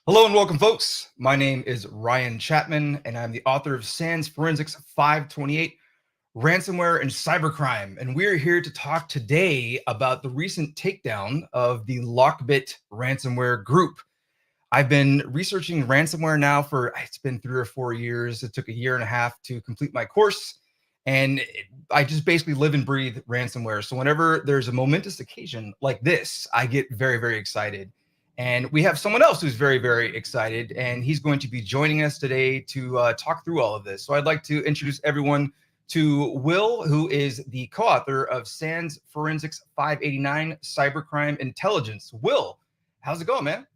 Hello and welcome, folks. My name is Ryan Chapman, and I'm the author of SANS Forensics 528, Ransomware and Cybercrime. And we're here to talk today about the recent takedown of the LockBit ransomware group. I've been researching ransomware now it's been 3 or 4 years. It took a year and a half to complete my course. And I just basically live and breathe ransomware. So whenever there's a momentous occasion like this, I get very, very excited. And we have someone else who's very, very excited, and he's going to be joining us today to talk through all of this. So I'd like to introduce everyone to Will, who is the co-author of SANS Forensics 589, Cybercrime Intelligence. Will, how's it going, man?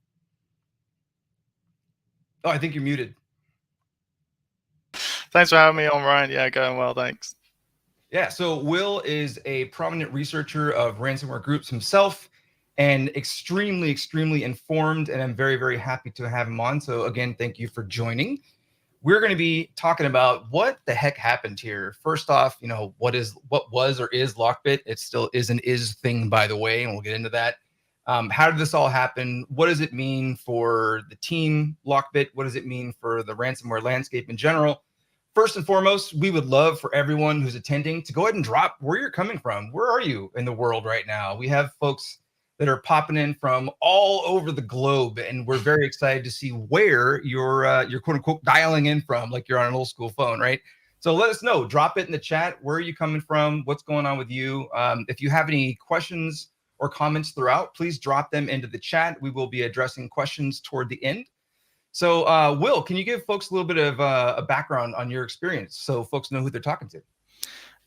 Oh, I think you're muted. Thanks for having me on, Ryan. Yeah, going well, thanks. Yeah, so Will is a prominent researcher of ransomware groups himself, and extremely, extremely informed, and I'm very, very happy to have him on. So again, thank you for joining. We're going to be talking about what the heck happened here. First off, what was or is LockBit? It still is an is thing, by the way, and we'll get into that. How did this all happen? What does it mean for the team LockBit? What does it mean for the ransomware landscape in general? First and foremost, we would love for everyone who's attending to go ahead and drop where you're coming from. Where are you in the world right now? We have folks that are popping in from all over the globe, and we're very excited to see where you're quote unquote dialing in from, like you're on an old school phone, right? So let us know. Drop it in the chat. Where are you coming from? What's going on with you? If you have any questions or comments throughout, please drop them into the chat. We will be addressing questions toward the end. So Will, can you give folks a little bit of a background on your experience so folks know who they're talking to?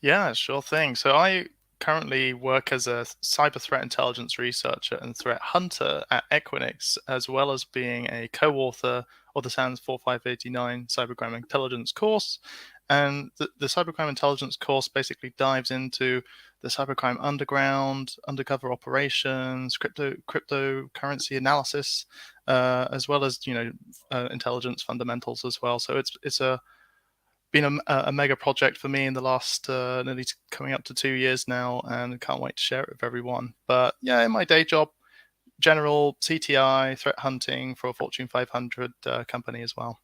Yeah, sure thing. So I currently work as a cyber threat intelligence researcher and threat hunter at Equinix, as well as being a co-author of the SANS 4589 Cybercrime Intelligence course. And the Cybercrime Intelligence course basically dives into the cybercrime underground, undercover operations, cryptocurrency analysis, as well as intelligence fundamentals as well. So it's been a mega project for me in the last nearly coming up to 2 years now, and can't wait to share it with everyone. But yeah, in my day job, general CTI, threat hunting for a Fortune 500 company as well.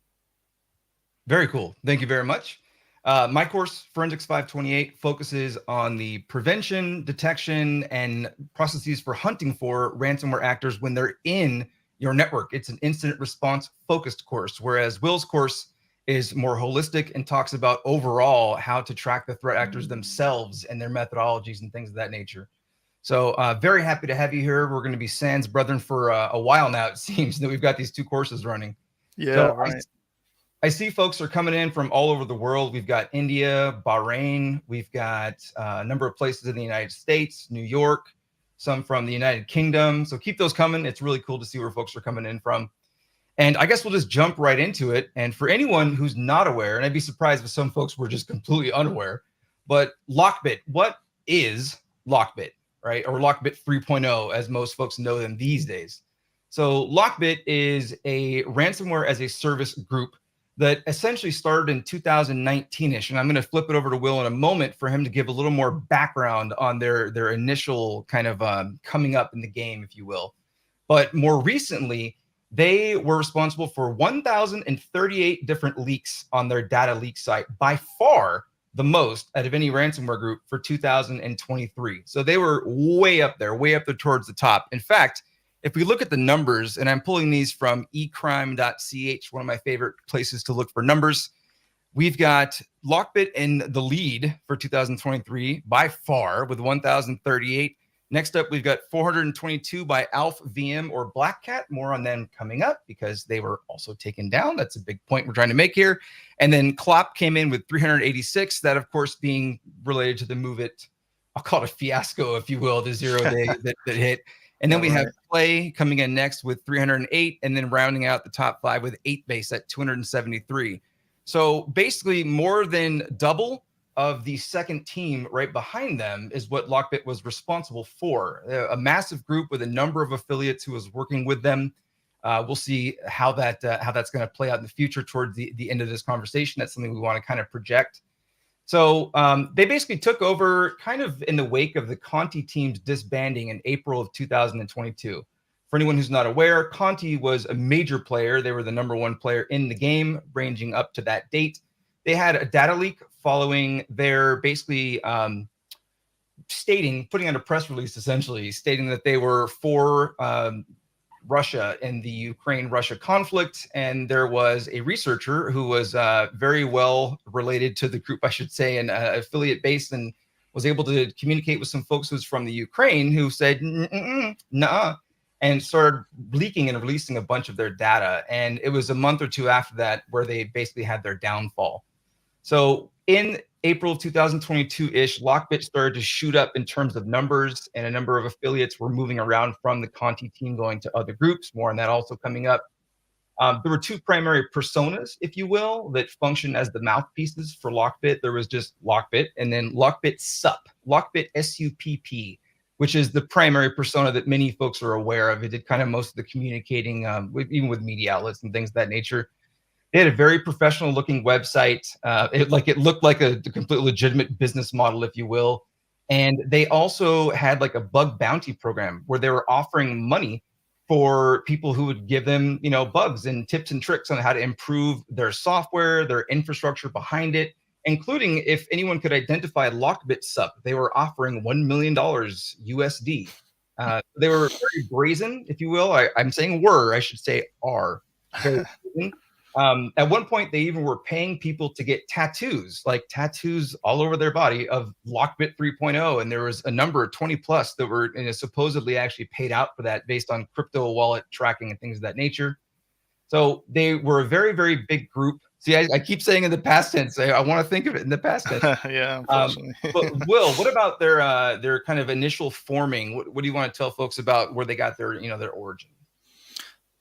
Very cool. Thank you very much. My course, Forensics 528, focuses on the prevention, detection, and processes for hunting for ransomware actors when they're in your network. It's an incident response focused course, whereas Will's course is more holistic and talks about overall how to track the threat actors themselves and their methodologies and things of that nature. So very happy to have you here. We're going to be SANS brethren for a while now, it seems, that we've got these two courses running. Yeah, so right. I see folks are coming in from all over the world. We've got India, Bahrain. We've got a number of places in the United States, New York, some from the United Kingdom. So keep those coming. It's really cool to see where folks are coming in from. And I guess we'll just jump right into it. And for anyone who's not aware, and I'd be surprised if some folks were just completely unaware, but LockBit, what is LockBit, right? Or LockBit 3.0, as most folks know them these days. So LockBit is a ransomware as a service group that essentially started in 2019ish. And I'm going to flip it over to Will in a moment for him to give a little more background on their initial kind of coming up in the game, if you will. But more recently, they were responsible for 1,038 different leaks on their data leak site, by far the most out of any ransomware group for 2023. So they were way up there towards the top. In fact, if we look at the numbers, and I'm pulling these from ecrime.ch, one of my favorite places to look for numbers, we've got LockBit in the lead for 2023 by far with 1,038. Next up, we've got 422 by Alf VM or Black Cat. More on them coming up because they were also taken down. That's a big point we're trying to make here. And then Clop came in with 386. That, of course, being related to the MoveIt, I'll call it a fiasco, if you will, the 0 day that hit. And then we have Play coming in next with 308, and then rounding out the top 5 with 8base at 273. So basically more than double of the second team right behind them is what LockBit was responsible for. A massive group with a number of affiliates who was working with them. We'll see how that's going to play out in the future towards the end of this conversation. That's something we want to kind of project. So they basically took over kind of in the wake of the Conti team's disbanding in April of 2022. For anyone who's not aware, Conti was a major player. They were the #1 player in the game, ranging up to that date. They had a data leak following their basically putting out a press release, essentially stating that they were for Russia in the Ukraine-Russia conflict. And there was a researcher who was very well related to the group, I should say, and affiliate based, and was able to communicate with some folks who's from the Ukraine who said, nah, and started leaking and releasing a bunch of their data. And it was a month or two after that where they basically had their downfall. So in April of 2022-ish, LockBit started to shoot up in terms of numbers, and a number of affiliates were moving around from the Conti team going to other groups. More on that also coming up. There were two primary personas, if you will, that function as the mouthpieces for LockBit. There was just LockBit, and then LockBit SUP, LockBit SUPP, which is the primary persona that many folks are aware of. It did kind of most of the communicating, even with media outlets and things of that nature. They had a very professional looking website. It looked like a completely legitimate business model, if you will. And they also had like a bug bounty program where they were offering money for people who would give them, bugs and tips and tricks on how to improve their software, their infrastructure behind it, including if anyone could identify LockBit SUP, they were offering $1 million USD. They were very brazen, if you will. I'm saying were, I should say are. Very brazen. At one point, they even were paying people to get tattoos all over their body of LockBit 3.0. And there was a number of 20 plus that were supposedly actually paid out for that based on crypto wallet tracking and things of that nature. So they were a very, very big group. See, I keep saying in the past tense. I want to think of it in the past tense. Yeah, unfortunately. But Will, what about their kind of initial forming? What do you want to tell folks about where they got their origin?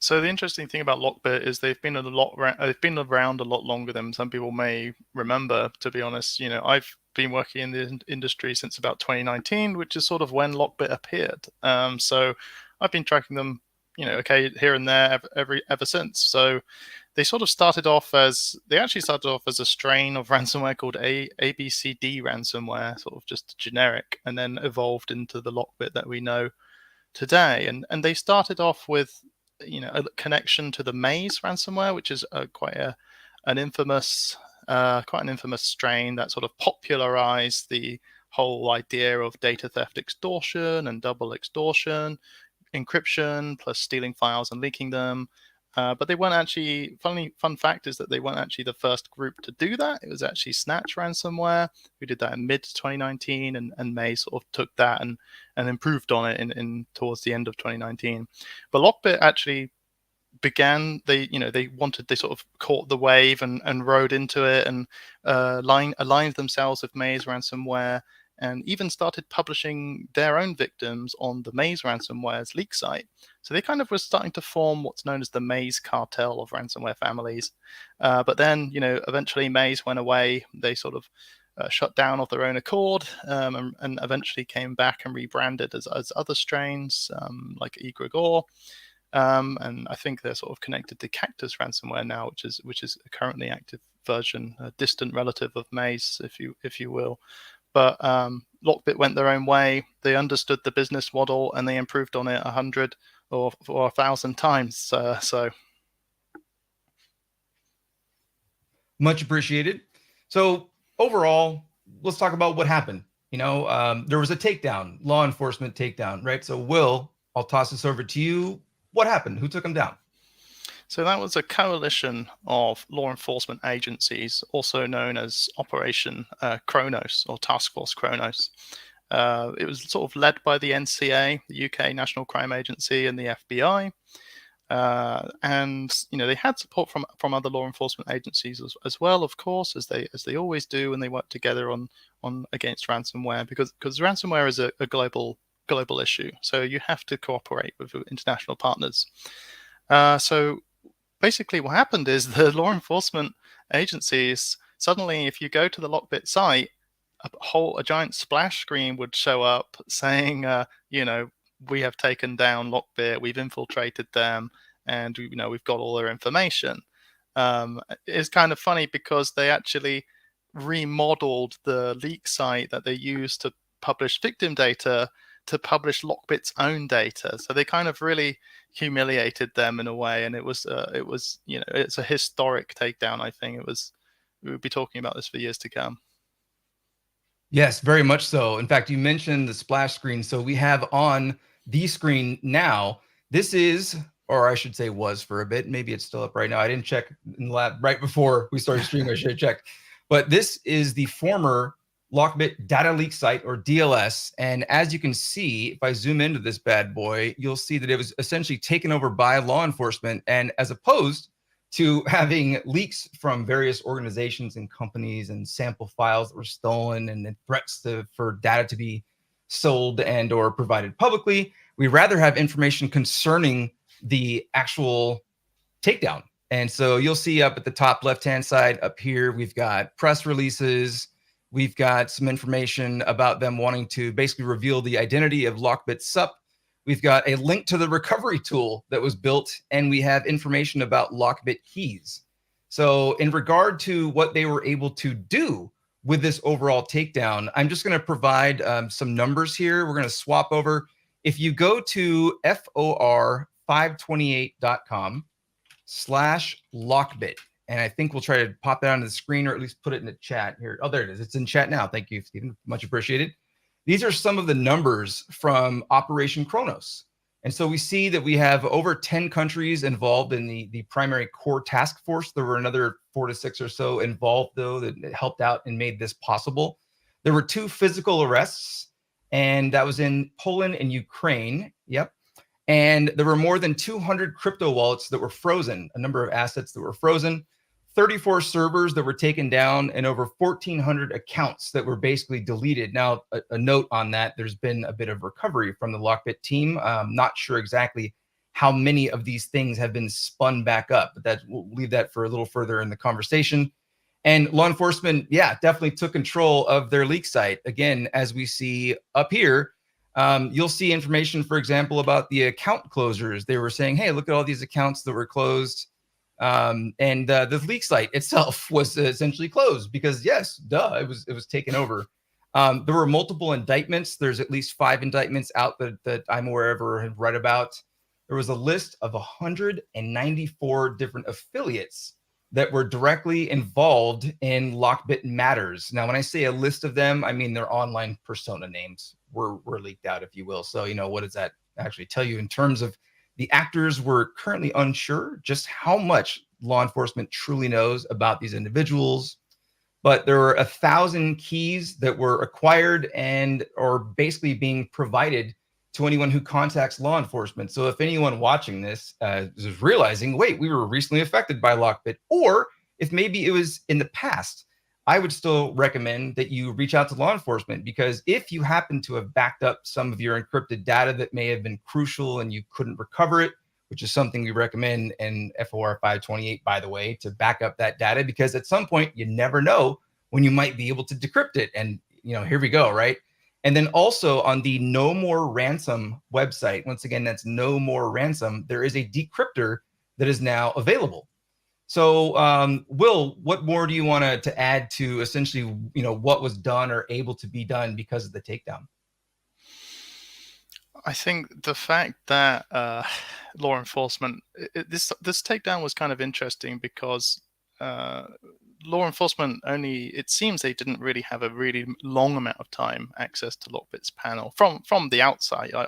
So the interesting thing about LockBit is they've been around a lot longer than some people may remember. To be honest, I've been working in the industry since about 2019, which is sort of when LockBit appeared. So I've been tracking them, here and there ever since. So they started off as a strain of ransomware called ABCD ransomware, sort of just generic, and then evolved into the LockBit that we know today. And they started off with a connection to the Maze ransomware, which is quite an infamous strain that sort of popularized the whole idea of data theft extortion and double extortion, encryption plus stealing files and leaking them. But they weren't actually, fun fact is that they weren't actually the first group to do that. It was actually Snatch ransomware who did that in mid 2019, and Maze sort of took that and improved on it in towards the end of 2019. But LockBit actually began, they sort of caught the wave and rode into it and aligned themselves with Maze ransomware, and even started publishing their own victims on the Maze ransomware's leak site. So they kind of were starting to form what's known as the Maze cartel of ransomware families. But then, eventually Maze went away. They sort of shut down of their own accord, and eventually came back and rebranded as other strains, like Egregore. And I think they're sort of connected to Cactus ransomware now, which is a currently active version, a distant relative of Maze, if you will. But LockBit went their own way. They understood the business model and they improved on it 100 or 1,000 times. So much appreciated. So overall, let's talk about what happened. There was a takedown, law enforcement takedown, right? So Will, I'll toss this over to you. What happened? Who took him down? So that was a coalition of law enforcement agencies, also known as Operation Kronos or Task Force Kronos. It was sort of led by the NCA, the UK National Crime Agency, and the FBI. And they had support from other law enforcement agencies as well, of course, as they always do, and they work together on against ransomware because ransomware is a global issue. So you have to cooperate with international partners. So basically what happened is the law enforcement agencies, suddenly if you go to the LockBit site, a giant splash screen would show up saying, we have taken down LockBit, we've infiltrated them, and we've got all their information. It's kind of funny because they actually remodeled the leak site that they used to publish victim data to publish LockBit's own data. So they kind of really humiliated them in a way, and it was it's a historic takedown. I think we would be talking about this for years to come. Yes, very much so. In fact, you mentioned the splash screen. So we have on the screen now, this is, or I should say was for a bit, maybe it's still up right now. I didn't check in the lab right before we started streaming. I should have checked. But this is the former LockBit data leak site, or DLS. And as you can see, if I zoom into this bad boy, you'll see that it was essentially taken over by law enforcement. And as opposed to having leaks from various organizations and companies and sample files that were stolen and threats for data to be sold and or provided publicly, we rather have information concerning the actual takedown. And so you'll see up at the top left-hand side up here, we've got press releases. We've got some information about them wanting to basically reveal the identity of LockBit SUP. We've got a link to the recovery tool that was built, and we have information about LockBit keys. So in regard to what they were able to do with this overall takedown, I'm just going to provide some numbers here. We're going to swap over. If you go to for528.com/LockBit, and I think we'll try to pop that onto the screen or at least put it in the chat here. Oh, there it is. It's in chat now. Thank you, Stephen. Much appreciated. These are some of the numbers from Operation Kronos. And so we see that we have over 10 countries involved in the primary core task force. There were another 4 to 6 or so involved, though, that helped out and made this possible. There were 2 physical arrests, and that was in Poland and Ukraine. Yep. And there were more than 200 crypto wallets that were frozen, a number of assets that were frozen, 34 servers that were taken down, and over 1,400 accounts that were basically deleted. Now, a note on that, there's been a bit of recovery from the LockBit team. Not sure exactly how many of these things have been spun back up, but we'll leave that for a little further in the conversation. And law enforcement, yeah, definitely took control of their leak site. Again, as we see up here, you'll see information, for example, about the account closures. They were saying, hey, look at all these accounts that were closed. And the leak site itself was essentially closed because, yes, duh, it was taken over. There were multiple indictments. There's at least 5 indictments out that I'm aware of or have read about. There was a list of 194 different affiliates that were directly involved in LockBit matters. Now, when I say a list of them, I mean their online persona names were leaked out, if you will. So, what does that actually tell you in terms of the actors? Were currently unsure just how much law enforcement truly knows about these individuals. But there were 1,000 keys that were acquired and or basically being provided to anyone who contacts law enforcement. So if anyone watching this is realizing, wait, we were recently affected by LockBit, or if maybe it was in the past, I would still recommend that you reach out to law enforcement, because if you happen to have backed up some of your encrypted data that may have been crucial and you couldn't recover it, which is something we recommend in FOR 528, by the way, to back up that data, because at some point you never know when you might be able to decrypt it. And here we go, right? And then also on the No More Ransom website, once again, that's No More Ransom, there is a decryptor that is now available. So, Will, what more do you want to add to essentially, what was done or able to be done because of the takedown? I think the fact that law enforcement, this takedown was kind of interesting because law enforcement it seems they didn't really have a really long amount of time access to LockBit's panel from the outside. I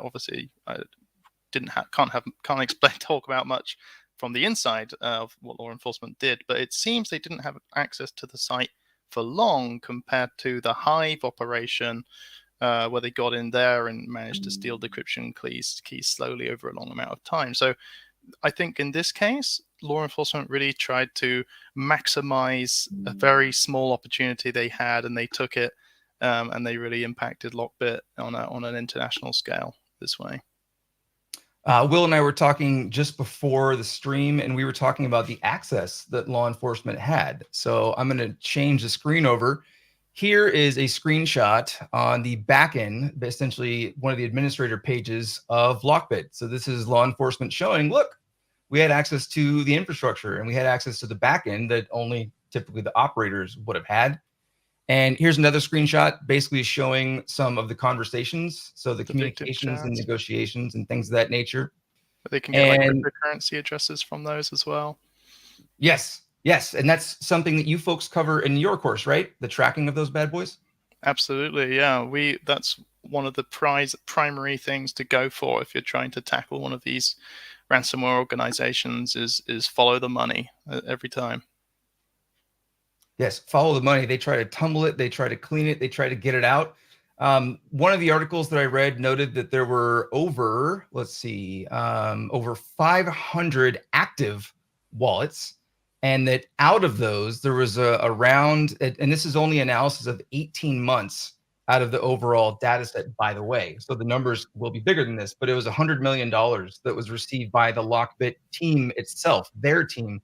can't explain talk about much from the inside of what law enforcement did, but it seems they didn't have access to the site for long compared to the Hive operation, where they got in there and managed to steal decryption keys slowly over a long amount of time. So I think in this case, law enforcement really tried to maximize a very small opportunity they had, and they took it, and they really impacted LockBit on an international scale this way. Will and I were talking just before the stream, and we were talking about the access that law enforcement had. So I'm going to change the screen over. Here is a screenshot on the back end, essentially one of the administrator pages of LockBit. So this is law enforcement showing, look, we had access to the infrastructure and we had access to the back end that only typically the operators would have had. And here's another screenshot basically showing some of the conversations. So the communications and negotiations and things of that nature. But they can get like cryptocurrency addresses from those as well. Yes. Yes. And that's something that you folks cover in your course, right? The tracking of those bad boys? Absolutely. Yeah. That's one of the primary things to go for if you're trying to tackle one of these ransomware organizations is follow the money every time. Yes, follow the money. They try to tumble it. They try to clean it. They try to get it out. One of the articles that I read noted that there were over 500 active wallets, and that out of those, there was around, and this is only analysis of 18 months out of the overall data set, by the way. So the numbers will be bigger than this, but it was $100 million that was received by the LockBit team itself, their team.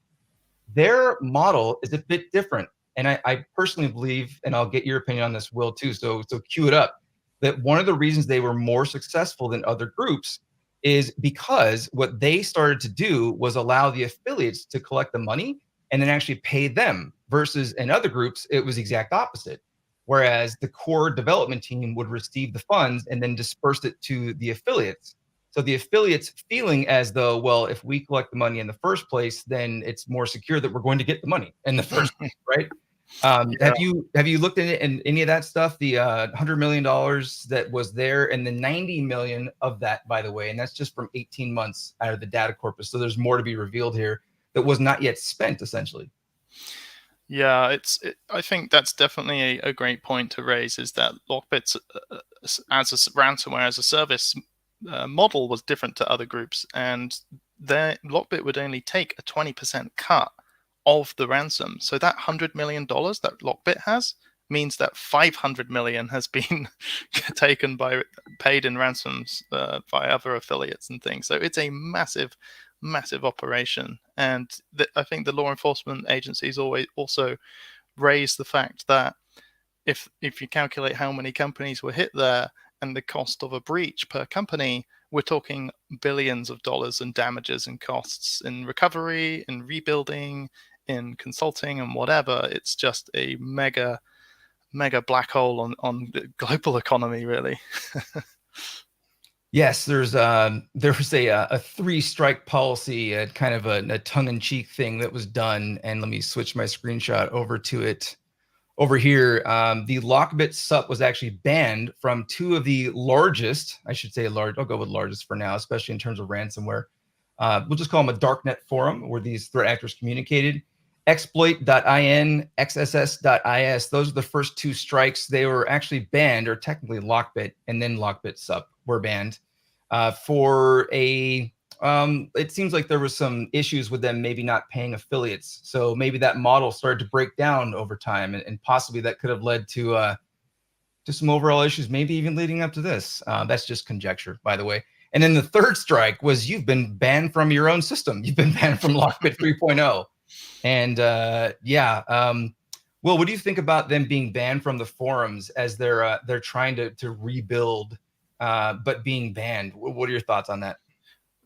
Their model is a bit different. And I personally believe, and I'll get your opinion on this, Will, too, so cue it up, that one of the reasons they were more successful than other groups is because what they started to do was allow the affiliates to collect the money and then actually pay them, versus in other groups, it was the exact opposite. Whereas the core development team would receive the funds and then disperse it to the affiliates. So the affiliates feeling as though, well, if we collect the money in the first place, then it's more secure that we're going to get the money in the first place, right? Yeah. Have you looked at any of that stuff? The $100 million that was there, and the 90 million of that, by the way, and that's just from 18 months out of the data corpus. So there's more to be revealed here that was not yet spent, essentially. Yeah, I think that's definitely a great point to raise, is that LockBit's as a ransomware as a service model was different to other groups, and LockBit would only take a 20% cut of the ransom. So that $100 million that LockBit has means that 500 million has been paid in ransoms by other affiliates and things. So it's a massive operation. And I think the law enforcement agencies also raise the fact that if you calculate how many companies were hit there and the cost of a breach per company, we're talking billions of dollars in damages and costs in recovery, in rebuilding, in consulting, and whatever. It's just a mega black hole on the global economy, really. Yes, there was a 3-strike policy, kind of a tongue-in-cheek thing that was done. And let me switch my screenshot over to it. Over here, the LockBit SUP was actually banned from 2 of the largest, I should say large, I'll go with largest for now, especially in terms of ransomware. We'll just call them a darknet forum where these threat actors communicated. Exploit.in, XSS.is, those are the first 2 strikes. They were actually banned, or technically LockBit and then LockBit SUP were banned for it seems like there was some issues with them maybe not paying affiliates. So maybe that model started to break down over time, and possibly that could have led to some overall issues, maybe even leading up to this. That's just conjecture, by the way. And then the 3rd strike was you've been banned from your own system. You've been banned from LockBit 3.0. And Well, what do you think about them being banned from the forums as they're trying to rebuild, but being banned? What are your thoughts on that?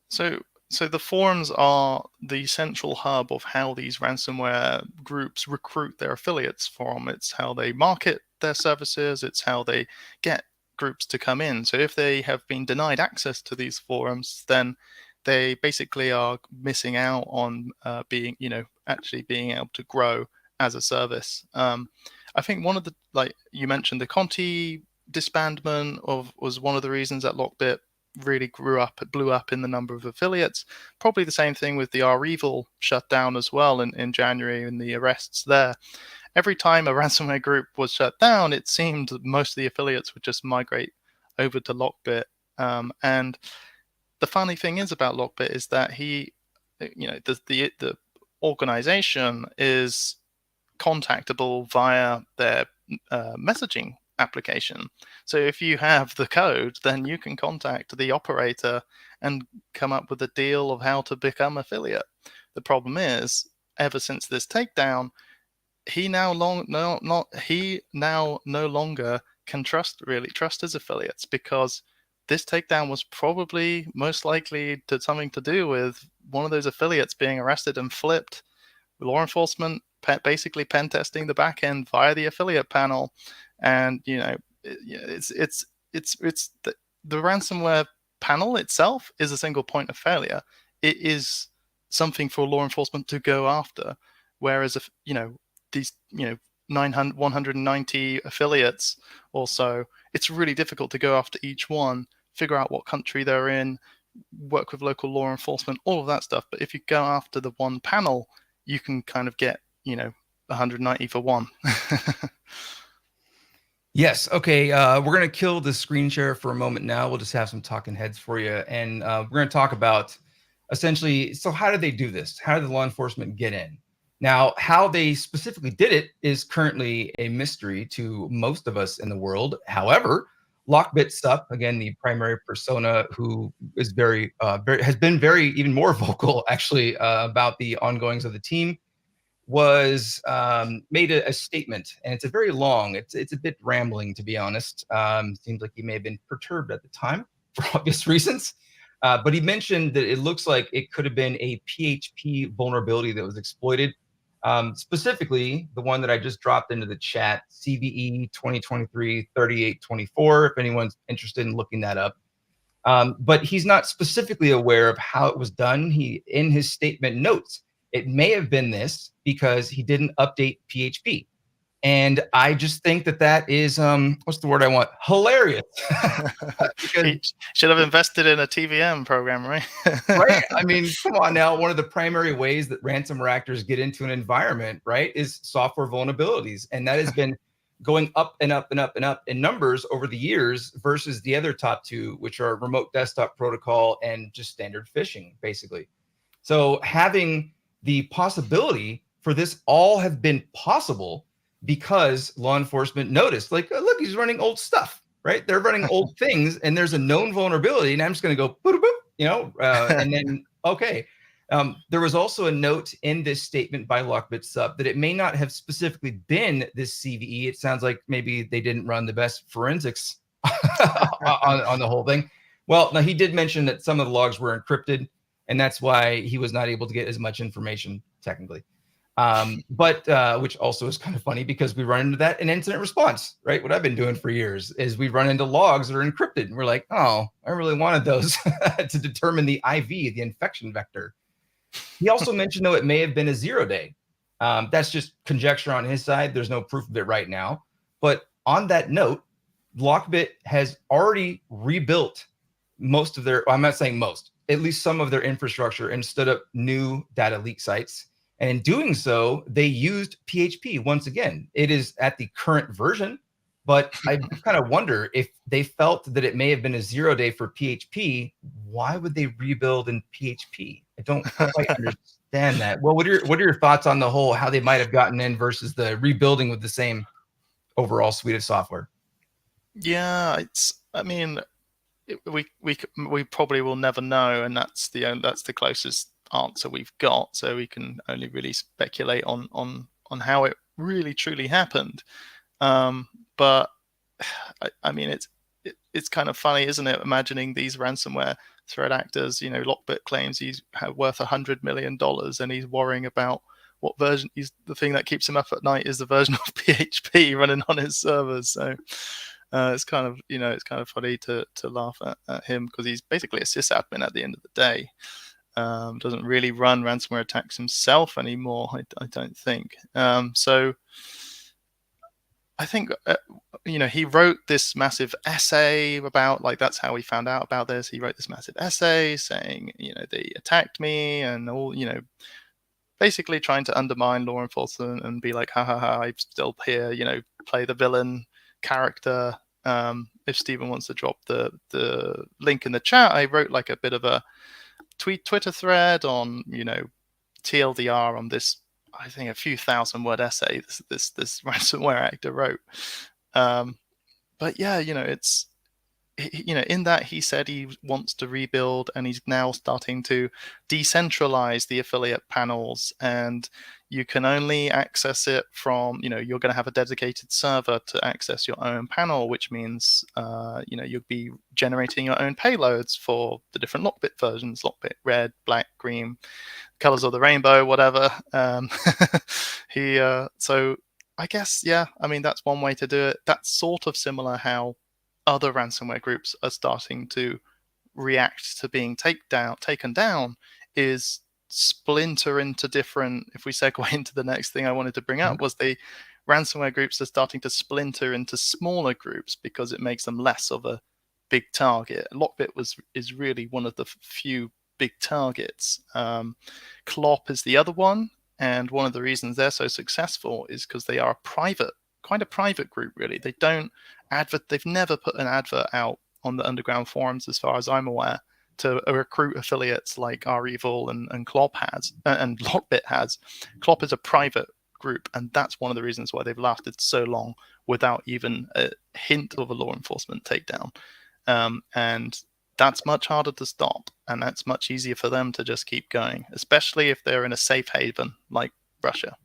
So the forums are the central hub of how these ransomware groups recruit their affiliates from. It's how they market their services. It's how they get groups to come in. So if they have been denied access to these forums, then they basically are missing out on being, actually being able to grow as a service. I think one of the, like you mentioned, the Conti disbandment was one of the reasons that LockBit really blew up in the number of affiliates. Probably the same thing with the REvil shutdown as well in January and the arrests there. Every time a ransomware group was shut down, it seemed that most of the affiliates would just migrate over to LockBit. And the funny thing is about LockBit is that the organization is contactable via their messaging application. So if you have the code, then you can contact the operator and come up with a deal of how to become affiliate. The problem is, ever since this takedown, he now no longer can trust his affiliates, because this takedown was probably most likely something to do with one of those affiliates being arrested and flipped. Law enforcement basically pen testing the back end via the affiliate panel, and it's the ransomware panel itself is a single point of failure. It is something for law enforcement to go after, whereas if these 190 affiliates or so, it's really difficult to go after each one, figure out what country they're in, work with local law enforcement, all of that stuff. But if you go after the one panel, you can kind of get 190 for one. Yes. Okay. We're going to kill the screen share for a moment now. We'll just have some talking heads for you. And we're going to talk about essentially, so how did they do this? How did the law enforcement get in? Now, how they specifically did it is currently a mystery to most of us in the world. However, LockBit Sup, again, the primary persona who is has been very even more vocal actually about the ongoings of the team, was made a statement, and it's a very long. It's a bit rambling, to be honest. Seems like he may have been perturbed at the time for obvious reasons. But he mentioned that it looks like it could have been a PHP vulnerability that was exploited. Specifically, the one that I just dropped into the chat, CVE 2023-3824, if anyone's interested in looking that up. But he's not specifically aware of how it was done. He, in his statement, notes it may have been this because he didn't update PHP. And I just think that is, what's the word I want? Hilarious. He should have invested in a TVM program, right? Right. I mean, come on now. One of the primary ways that ransomware actors get into an environment, right, is software vulnerabilities. And that has been going up and up and up and up in numbers over the years versus the other top two, which are remote desktop protocol and just standard phishing, basically. So having the possibility for this all have been possible because law enforcement noticed, like, oh, look, he's running old stuff, right? They're running old things, and there's a known vulnerability, and I'm just going to go, boop, boop, and then, okay. There was also a note in this statement by LockBit Sup that it may not have specifically been this CVE. It sounds like maybe they didn't run the best forensics on the whole thing. Well, now he did mention that some of the logs were encrypted, and that's why he was not able to get as much information technically. But which also is kind of funny because we run into that in incident response, right? What I've been doing for years is we run into logs that are encrypted, and we're like, oh, I really wanted those to determine the IV, the infection vector. He also mentioned, though, it may have been a 0-day. That's just conjecture on his side. There's no proof of it right now. But on that note, LockBit has already rebuilt most of their, I'm not saying most, at least some of their infrastructure and stood up new data leak sites. And in doing so, they used PHP once again. It is at the current version, but I kind of wonder if they felt that it may have been a 0-day for PHP. Why would they rebuild in PHP? I don't quite understand that. Well, what are your thoughts on the whole, how they might have gotten in versus the rebuilding with the same overall suite of software? Yeah, I mean, we probably will never know, and that's the closest answer we've got. So we can only really speculate on how it really truly happened. But I mean, it's kind of funny, isn't it? Imagining these ransomware threat actors. LockBit claims he's worth $100 million, and he's worrying about what version. The thing that keeps him up at night is the version of PHP running on his servers. So it's kind of funny to laugh at him, because he's basically a sysadmin at the end of the day. Doesn't really run ransomware attacks himself anymore, I don't think. So I think he wrote this massive essay about, like, that's how he found out about this. He wrote this massive essay saying, they attacked me and all, basically trying to undermine law enforcement and be like, ha ha ha, I'm still here, play the villain character. If Stephen wants to drop the link in the chat, I wrote like a bit of a Twitter thread on, TLDR on this, I think, a few thousand-word essay this ransomware actor wrote. But yeah, it's, in that he said he wants to rebuild, and he's now starting to decentralize the affiliate panels, and you can only access it from, you're going to have a dedicated server to access your own panel, which means, you'll be generating your own payloads for the different LockBit versions, LockBit red, black, green, colors of the rainbow, whatever. So I guess, yeah, I mean, that's one way to do it. That's sort of similar how other ransomware groups are starting to react to being taken down, is splinter into different. If we segue into the next thing I wanted to bring up, was the ransomware groups are starting to splinter into smaller groups because it makes them less of a big target. LockBit is really one of the few big targets. Clop is the other one, and one of the reasons they're so successful is because they are quite a private group, really. They don't they've never put an advert out on the underground forums, as far as I'm aware, to recruit affiliates like REvil and Clop has, and LockBit has. Clop is a private group, and that's one of the reasons why they've lasted so long without even a hint of a law enforcement takedown. And that's much harder to stop, and that's much easier for them to just keep going, especially if they're in a safe haven like Russia.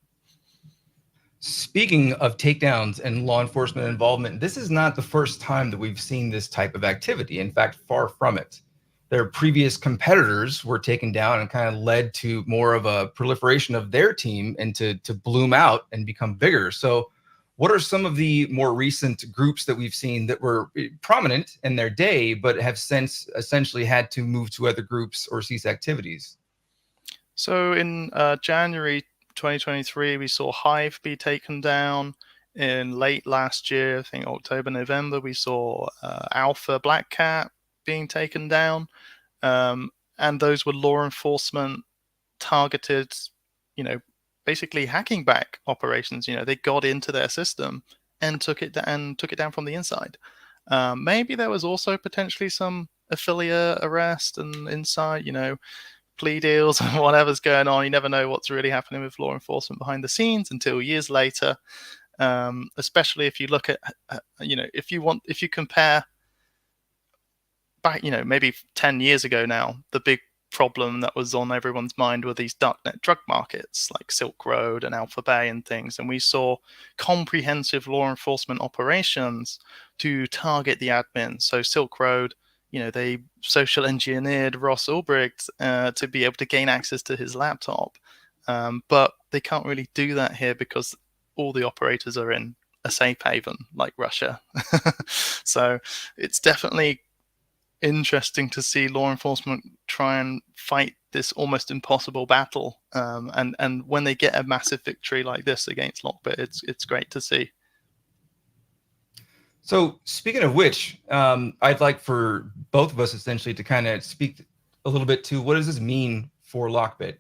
Speaking of takedowns and law enforcement involvement, this is not the first time that we've seen this type of activity. In fact, far from it. Their previous competitors were taken down and kind of led to more of a proliferation of their team and to bloom out and become bigger. So what are some of the more recent groups that we've seen that were prominent in their day, but have since essentially had to move to other groups or cease activities? So in January 2023, we saw Hive be taken down. In late last year, I think October, November, we saw Alpha Black Cat being taken down. And those were law enforcement targeted, basically hacking back operations. They got into their system and took it down from the inside. Maybe there was also potentially some affiliate arrest and inside, plea deals and whatever's going on. You never know what's really happening with law enforcement behind the scenes until years later. Especially if you look at, if you compare back, maybe 10 years ago now, the big problem that was on everyone's mind were these darknet drug markets like Silk Road and Alpha Bay and things. And we saw comprehensive law enforcement operations to target the admins. So Silk Road, they social engineered Ross Ulbricht to be able to gain access to his laptop. But they can't really do that here because all the operators are in a safe haven like Russia. So it's definitely interesting to see law enforcement try and fight this almost impossible battle. And when they get a massive victory like this against LockBit, it's great to see. So speaking of which, I'd like for both of us essentially to kind of speak a little bit to what does this mean for LockBit?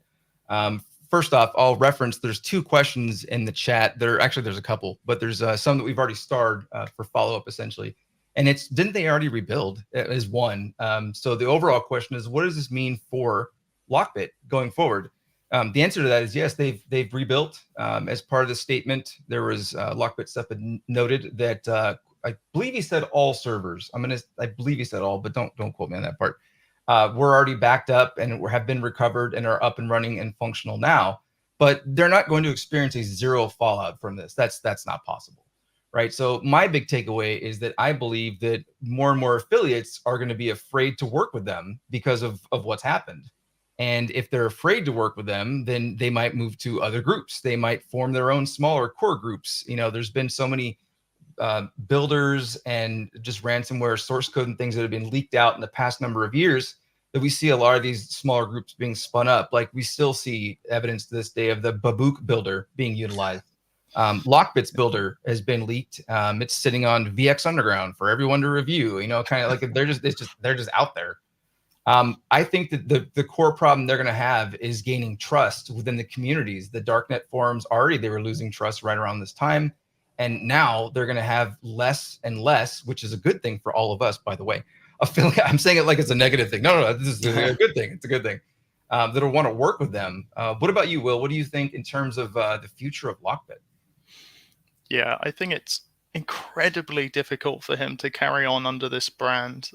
First off, I'll reference there's two questions in the chat. There's a couple, but there's some that we've already starred for follow-up essentially. And it's, didn't they already rebuild? It is one. So the overall question is, what does this mean for LockBit going forward? The answer to that is yes, they've rebuilt. As part of the statement, there was LockBit stuff noted that I believe he said all servers. I believe he said all, but don't quote me on that part. We're already backed up and have been recovered and are up and running and functional now. but they're not going to experience a zero fallout from this. That's not possible, right? So my big takeaway is that I believe that more and more affiliates are going to be afraid to work with them because of what's happened. And if they're afraid to work with them, then they might move to other groups. They might form their own smaller core groups. There's been so many builders and just ransomware source code and things that have been leaked out in the past number of years that we see a lot of these smaller groups being spun up. Like we still see evidence to this day of the Babook builder being utilized. LockBit's builder has been leaked. It's sitting on VX Underground for everyone to review. Kind of like they're just out there. I think that the core problem they're going to have is gaining trust within the communities. The darknet forums already, they were losing trust right around this time. And now they're going to have less and less, which is a good thing for all of us, by the way. I'm saying it like it's a negative thing. No, this is a good thing. It's a good thing. That'll want to work with them. What about you, Will? What do you think in terms of the future of LockBit? Yeah, I think it's incredibly difficult for him to carry on under this brand.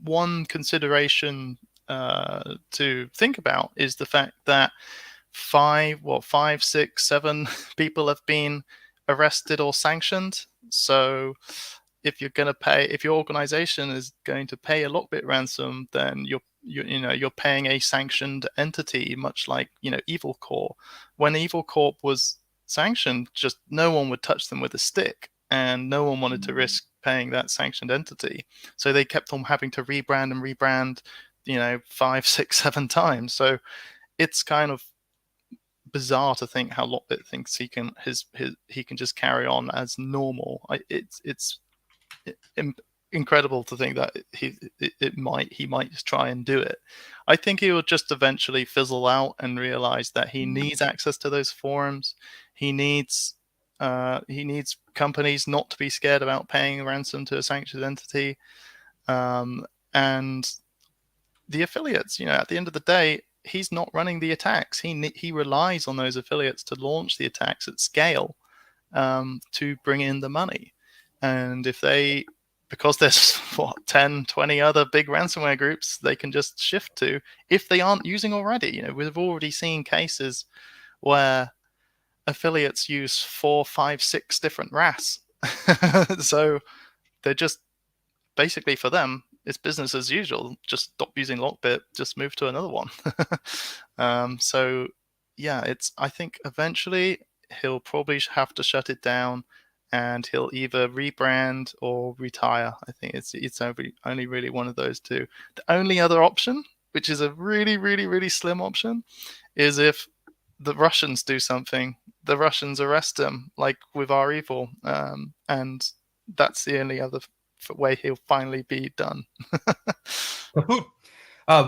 One consideration to think about is the fact that 5, 6, 7 people have been arrested or sanctioned. So if you're going to pay, if your organization is going to pay a LockBit ransom, then you're paying a sanctioned entity, much like Evil Corp. When Evil Corp was sanctioned, just no one would touch them with a stick, and no one wanted to risk paying that sanctioned entity. So they kept on having to rebrand, 5, 6, 7 times. So it's kind of bizarre to think how LockBit thinks he can just carry on as normal. It's incredible to think that he might just try and do it. I think he will just eventually fizzle out and realize that he needs access to those forums. He needs companies not to be scared about paying a ransom to a sanctioned entity, and the affiliates. At the end of the day, he's not running the attacks. He relies on those affiliates to launch the attacks at scale, to bring in the money. And because there's 10, 20 other big ransomware groups they can just shift to if they aren't using already. We've already seen cases where affiliates use 4, 5, 6 different RAS. So they're just basically, for them, it's business as usual. Just stop using LockBit, just move to another one. So yeah, I think eventually he'll probably have to shut it down, and he'll either rebrand or retire. I think it's only really one of those two. The only other option, which is a really, really, really slim option, is if the Russians do something. The Russians arrest him, like with our evil, and that's the only other way he'll finally be done.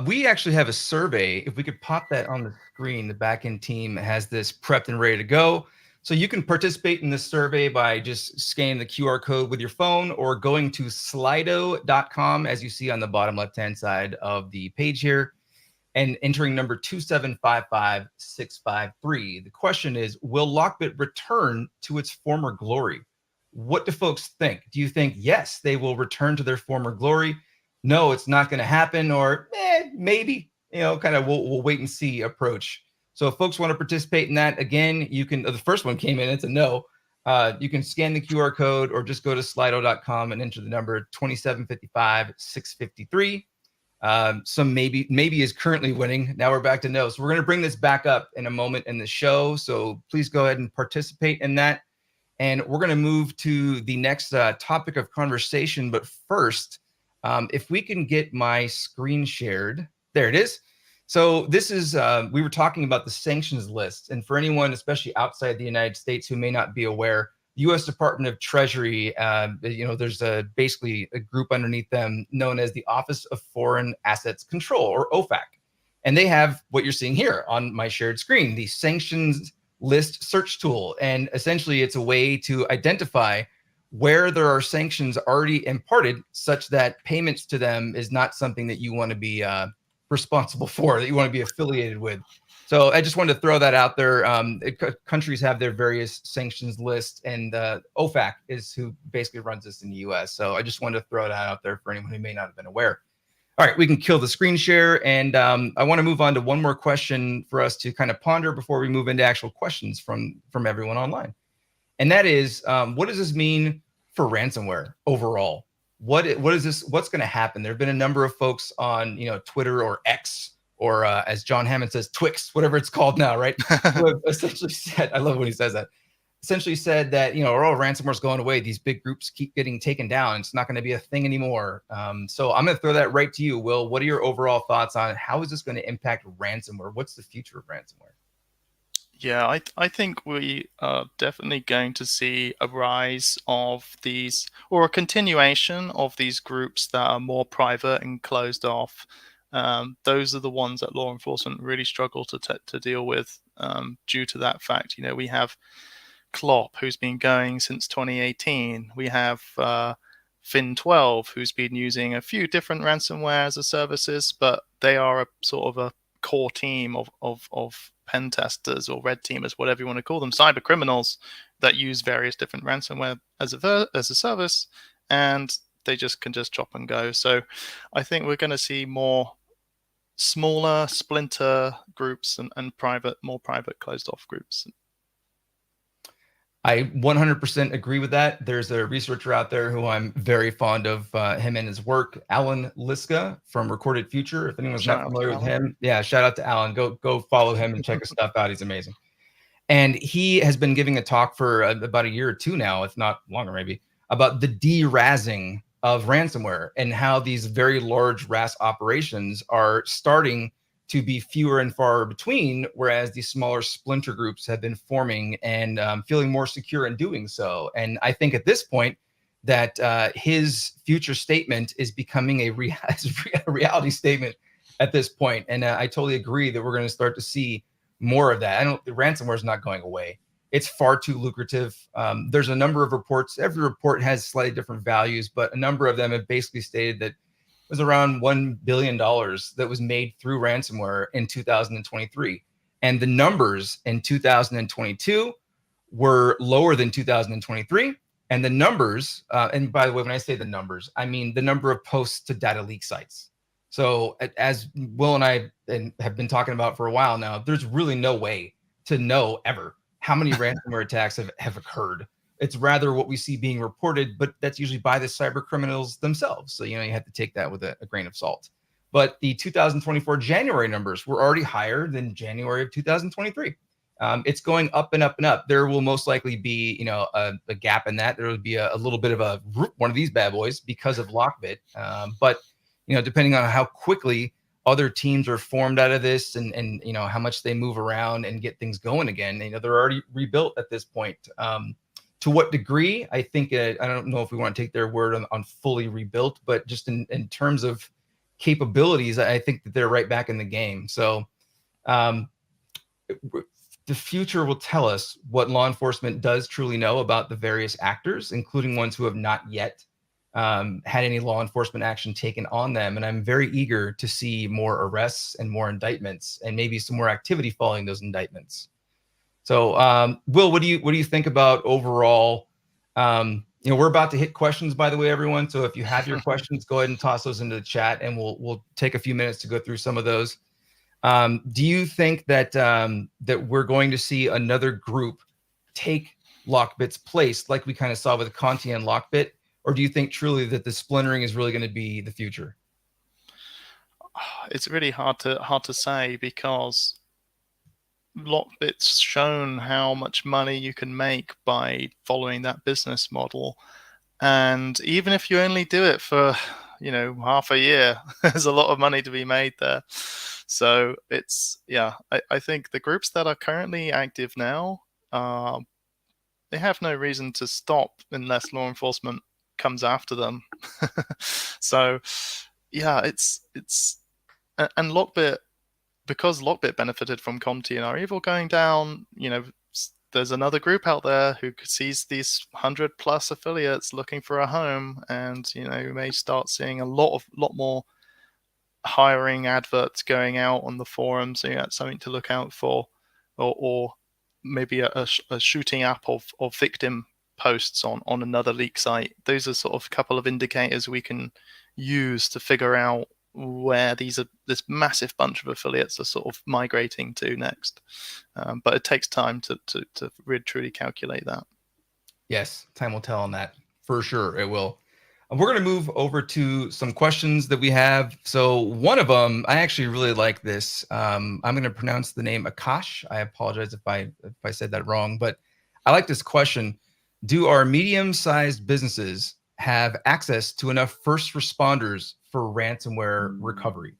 We actually have a survey. If we could pop that on the screen, the backend team has this prepped and ready to go. So you can participate in this survey by just scanning the QR code with your phone or going to slido.com, as you see on the bottom left-hand side of the page here, and entering number 2755653. The question is, will LockBit return to its former glory? What do folks think? Do you think, yes, they will return to their former glory? No, it's not going to happen, or maybe, kind of we'll wait and see approach. So if folks want to participate in that, again, you can, the first one came in, it's a no. You can scan the QR code or just go to slido.com and enter the number 2755653. Some maybe is currently winning. Now we're back to no. So we're going to bring this back up in a moment in the show. So please go ahead and participate in that. And we're going to move to the next topic of conversation. But first, if we can get my screen shared, there it is. So this is, we were talking about the sanctions list. And for anyone, especially outside the United States, who may not be aware, the U.S. Department of Treasury, there's basically a group underneath them known as the Office of Foreign Assets Control, or OFAC. And they have what you're seeing here on my shared screen, the sanctions list search tool. And essentially it's a way to identify where there are sanctions already imparted, such that payments to them is not something that you want to be responsible for, that you want to be affiliated with. So I just wanted to throw that out there. Countries have their various sanctions lists, and OFAC is who basically runs this in the US. So I just wanted to throw that out there for anyone who may not have been aware. All right, we can kill the screen share. And I want to move on to one more question for us to kind of ponder before we move into actual questions from everyone online. And that is, what does this mean for ransomware overall? What is this? What's going to happen? There have been a number of folks on, Twitter or X, or as John Hammond says, Twix, whatever it's called now, right? Who have essentially said, I love when he says that, essentially said that, ransomware's going away. These big groups keep getting taken down. It's not going to be a thing anymore. So I'm going to throw that right to you, Will. What are your overall thoughts on how is this going to impact ransomware? What's the future of ransomware? Yeah, I think we are definitely going to see a rise of these, or a continuation of these groups that are more private and closed off. Those are the ones that law enforcement really struggle to deal with, due to that fact. We have Clop, who's been going since 2018. We have Fin12, who's been using a few different ransomware as a services, but they are a sort of a core team of pen testers or red teamers, whatever you want to call them, cyber criminals that use various different ransomware as a service, and they can just chop and go. So I think we're going to see more smaller splinter groups and more private closed off groups. I 100% agree with that. There's a researcher out there who I'm very fond of, him and his work, Alan Liska from Recorded Future. If anyone's not familiar with him, yeah, shout out to Alan. Go follow him and check his stuff out. He's amazing. And he has been giving a talk for about a year or two now, if not longer, maybe, about the de-razzing of ransomware and how these very large RAS operations are starting to be fewer and far between, whereas these smaller splinter groups have been forming and feeling more secure in doing so. And I think at this point that his future statement is becoming a reality statement at this point. And I totally agree that we're going to start to see more of that. The ransomware is not going away. It's far too lucrative. There's a number of reports. Every report has slightly different values, but a number of them have basically stated that was around $1 billion that was made through ransomware in 2023. And the numbers in 2022 were lower than 2023. And the numbers, and by the way, when I say the numbers, I mean the number of posts to data leak sites. So as Will and I have been talking about for a while now, there's really no way to know ever how many ransomware attacks have occurred. It's rather what we see being reported, but that's usually by the cyber criminals themselves. So, you have to take that with a grain of salt. But the 2024 January numbers were already higher than January of 2023. It's going up and up and up. There will most likely be, a gap in that. There will be a little bit of one of these bad boys because of LockBit. But, depending on how quickly other teams are formed out of this and how much they move around and get things going again, they're already rebuilt at this point. To what degree, I think, I don't know if we want to take their word on fully rebuilt, but just in terms of capabilities, I think that they're right back in the game. So the future will tell us what law enforcement does truly know about the various actors, including ones who have not yet had any law enforcement action taken on them. And I'm very eager to see more arrests and more indictments and maybe some more activity following those indictments. So, Will, what do you think about overall? We're about to hit questions, by the way, everyone. So if you have your questions, go ahead and toss those into the chat, and we'll take a few minutes to go through some of those. Do you think that that we're going to see another group take LockBit's place, like we kind of saw with Conti and LockBit, or do you think truly that the splintering is really going to be the future? It's really hard to say, because LockBit's shown how much money you can make by following that business model. And even if you only do it for, half a year, there's a lot of money to be made there. So I think the groups that are currently active now, they have no reason to stop unless law enforcement comes after them. So, it's and LockBit, because LockBit benefited from Conti and are evil going down, there's another group out there who sees these 100+ affiliates looking for a home, and you may start seeing a lot more hiring adverts going out on the forums. So that's something to look out for, or maybe a shooting up of victim posts on another leak site. Those are sort of a couple of indicators we can use to figure out where this massive bunch of affiliates are sort of migrating to next. But it takes time to really truly calculate that. Yes, time will tell on that. For sure, it will. We're going to move over to some questions that we have. So one of them, I actually really like this. I'm going to pronounce the name Akash. I apologize if I said that wrong, but I like this question. Do our medium-sized businesses have access to enough first responders for ransomware recovery?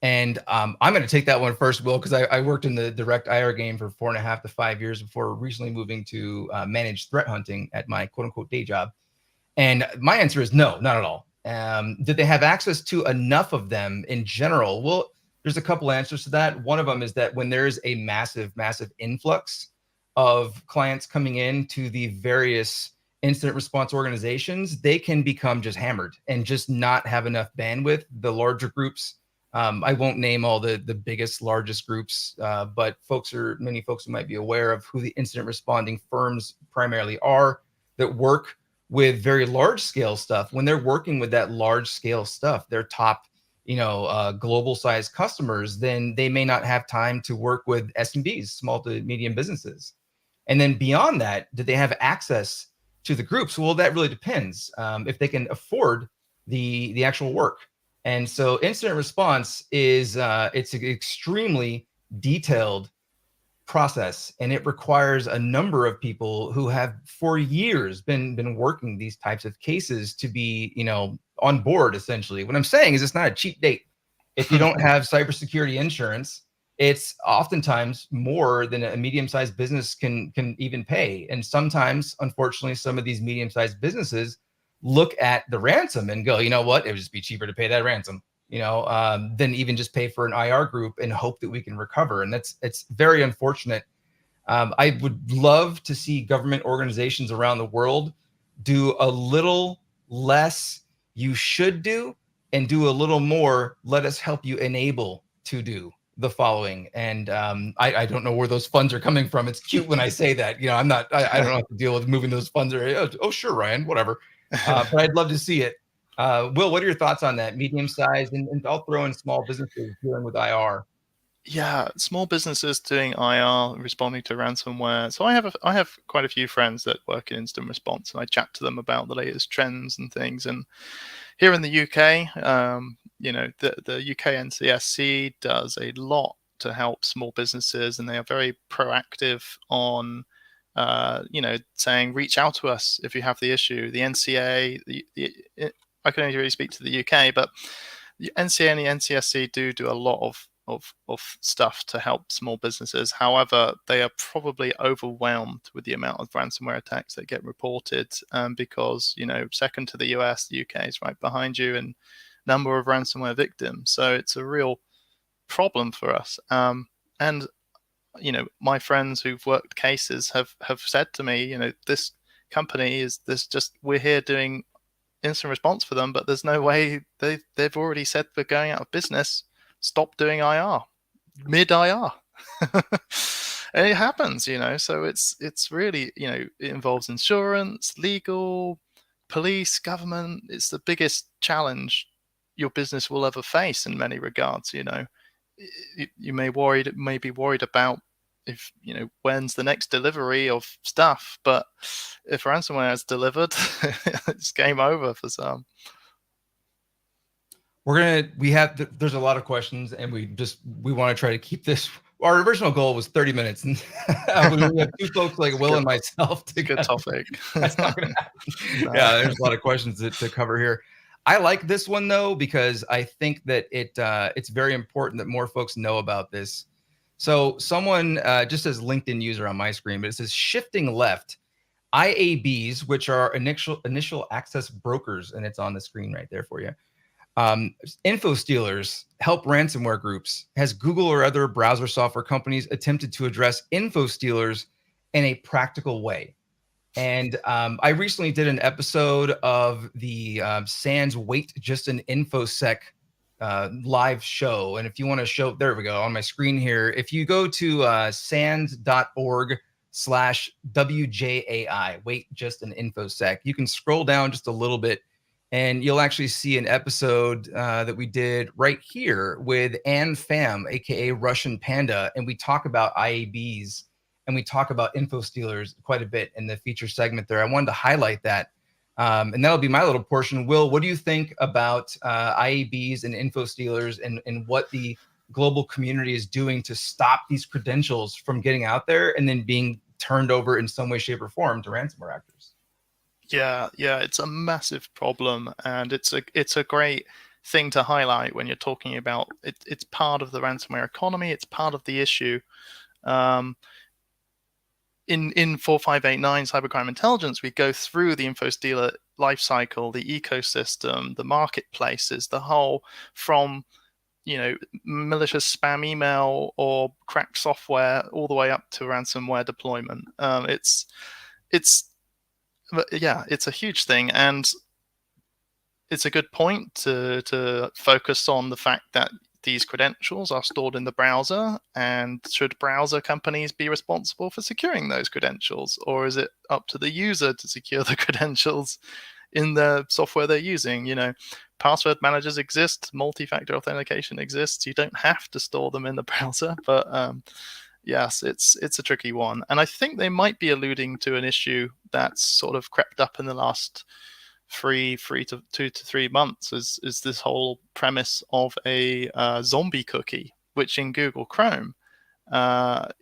And I'm going to take that one first, Will, because I worked in the direct IR game for 4.5 to 5 years before recently moving to managed threat hunting at my quote unquote day job. And my answer is no, not at all. Did they have access to enough of them in general? Well, there's a couple answers to that. One of them is that when there's a massive, massive influx of clients coming in to the various incident response organizations, they can become just hammered and just not have enough bandwidth. The larger groups, I won't name all the biggest, largest groups, but many folks who might be aware of who the incident responding firms primarily are that work with very large scale stuff. When they're working with that large scale stuff, their top, global size customers, then they may not have time to work with SMBs, small to medium businesses. And then beyond that, do they have access to the groups? Well, that really depends if they can afford the actual work. And so incident response is it's an extremely detailed process, and it requires a number of people who have for years been working these types of cases to be on board. Essentially, what I'm saying is it's not a cheap date. If you don't have cybersecurity insurance, it's oftentimes more than a medium-sized business can even pay. And sometimes, unfortunately, some of these medium-sized businesses look at the ransom and go, you know what, it would just be cheaper to pay that ransom, than even just pay for an IR group and hope that we can recover. And it's very unfortunate. I would love to see government organizations around the world do a little less you should do and do a little more let us help you enable to do the following. And I don't know where those funds are coming from. It's cute when I say that. I don't have to deal with moving those funds. Oh, sure, Ryan, whatever. But I'd love to see it. Will, what are your thoughts on that? Medium size, and I'll throw in small businesses dealing with IR. Yeah, small businesses doing IR, responding to ransomware. So I have quite a few friends that work in incident response, and I chat to them about the latest trends and things. And here in the UK, the UK NCSC does a lot to help small businesses, and they are very proactive on saying reach out to us if you have the issue. The NCA, I can only really speak to the UK, but the NCA and the NCSC do a lot of stuff to help small businesses. However, they are probably overwhelmed with the amount of ransomware attacks that get reported, because second to the US, the UK is right behind you in number of ransomware victims. So it's a real problem for us. And my friends who've worked cases have said to me, this company we're here doing instant response for them, but there's no way they've already said we're going out of business. Stop doing IR, mid IR. And it happens, so it's really, it involves insurance, legal, police, government. It's the biggest challenge your business will ever face in many regards. You may be worried about if when's the next delivery of stuff, but if ransomware is delivered, it's game over for some. There's a lot of questions, and we want to try to keep this. Our original goal was 30 minutes, and we have two folks like Will and myself together. Good topic. That's not going to happen. No. Yeah, there's a lot of questions to cover here. I like this one though, because I think that it's very important that more folks know about this. So someone just says LinkedIn user on my screen, but it says shifting left. IABs, which are initial access brokers, and it's on the screen right there for you. Info stealers help ransomware groups. Has Google or other browser software companies attempted to address info stealers in a practical way? And I recently did an episode of the SANS Wait Just an InfoSec live show. And if you want to show, there we go on my screen here. If you go to sans.org/WJAI, Wait Just an InfoSec, you can scroll down just a little bit And you'll actually see an episode that we did right here with Ann Pham, aka Russian Panda, and we talk about IABs and we talk about info stealers quite a bit in the feature segment there. I wanted to highlight that, and that'll be my little portion. Will, what do you think about IABs and info stealers, and what the global community is doing to stop these credentials from getting out there and then being turned over in some way, shape, or form to ransomware actors? Yeah, it's a massive problem, and it's a great thing to highlight when you're talking about it. It's part of the ransomware economy. It's part of the issue. In 4589 cybercrime intelligence, we go through the info stealer lifecycle, the ecosystem, the marketplaces, the whole from malicious spam email or cracked software all the way up to ransomware deployment. It's a huge thing, and it's a good point to focus on the fact that these credentials are stored in the browser, and should browser companies be responsible for securing those credentials, or is it up to the user to secure the credentials in the software they're using? Password managers exist, multi-factor authentication exists. You don't have to store them in the browser, but yes, it's a tricky one. And I think they might be alluding to an issue that's sort of crept up in the last 2 to 3 months, is this whole premise of a zombie cookie, which in Google Chrome,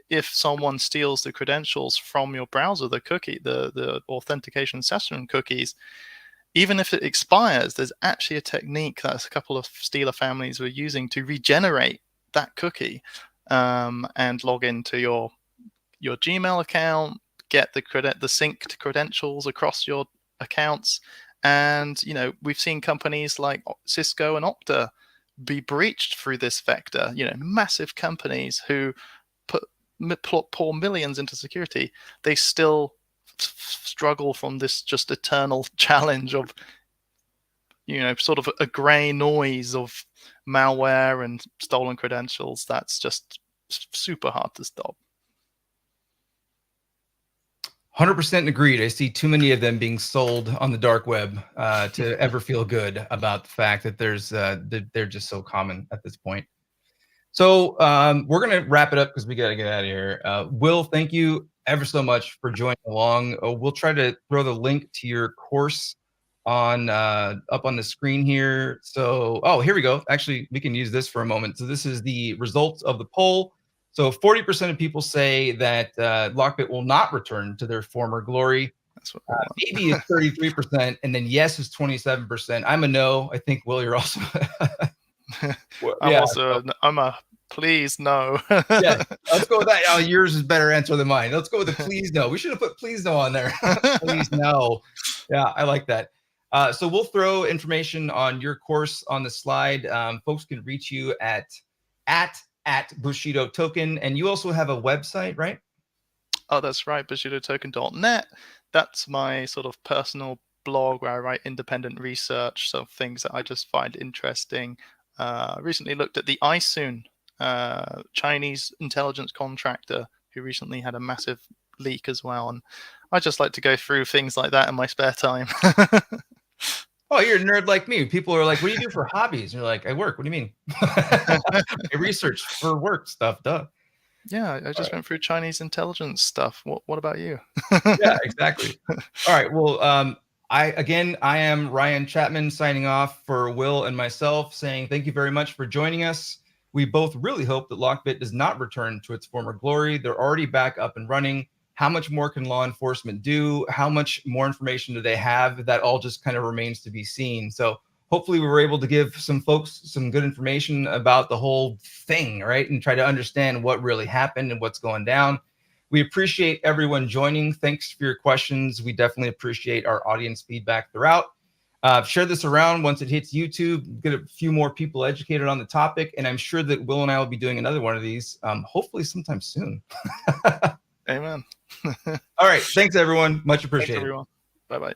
if someone steals the credentials from your browser, the cookie, the authentication session cookies, even if it expires, there's actually a technique that a couple of stealer families were using to regenerate that cookie, and log into your Gmail account, get the synced credentials across your accounts. And we've seen companies like Cisco and Okta be breached through this vector. Massive companies who pour millions into security, they still struggle from this just eternal challenge of sort of a gray noise of malware and stolen credentials that's just super hard to stop. 100% agreed. I see too many of them being sold on the dark web to ever feel good about the fact that they're just so common at this point. So we're going to wrap it up because we got to get out of here. Will, thank you ever so much for joining along. We'll try to throw the link to your course on up on the screen here. So, here we go. Actually, we can use this for a moment. So this is the results of the poll. So 40% of people say that LockBit will not return to their former glory. That's what maybe is 33%, and then yes is 27%. I'm a no. I think, Will, you're also. I'm a please no. Yeah, let's go with that. Oh, yours is better answer than mine. Let's go with the please no. We should have put please no on there. Please no. Yeah, I like that. So we'll throw information on your course on the slide. Folks can reach you at Bushido Token, and you also have a website, right? Oh, that's right, bushidotoken.net. That's my sort of personal blog where I write independent research, so things that I just find interesting. Recently looked at the iSoon, Chinese intelligence contractor, who recently had a massive leak as well, and I just like to go through things like that in my spare time. Oh, you're a nerd like me. People are like, what do you do for hobbies? And you're like, I work. What do you mean? I research for work stuff, duh. Yeah, I just went through Chinese intelligence stuff. What about you? Yeah, exactly. All right. Well, I am Ryan Chapman signing off for Will and myself, saying thank you very much for joining us. We both really hope that LockBit does not return to its former glory. They're already back up and running. How much more can law enforcement do? How much more information do they have? That all just kind of remains to be seen. So hopefully we were able to give some folks some good information about the whole thing, right? And try to understand what really happened and what's going down. We appreciate everyone joining. Thanks for your questions. We definitely appreciate our audience feedback throughout. Share this around once it hits YouTube, get a few more people educated on the topic. And I'm sure that Will and I will be doing another one of these, hopefully sometime soon. Amen. All right. Thanks, everyone. Much appreciated. Thanks, everyone. Bye-bye.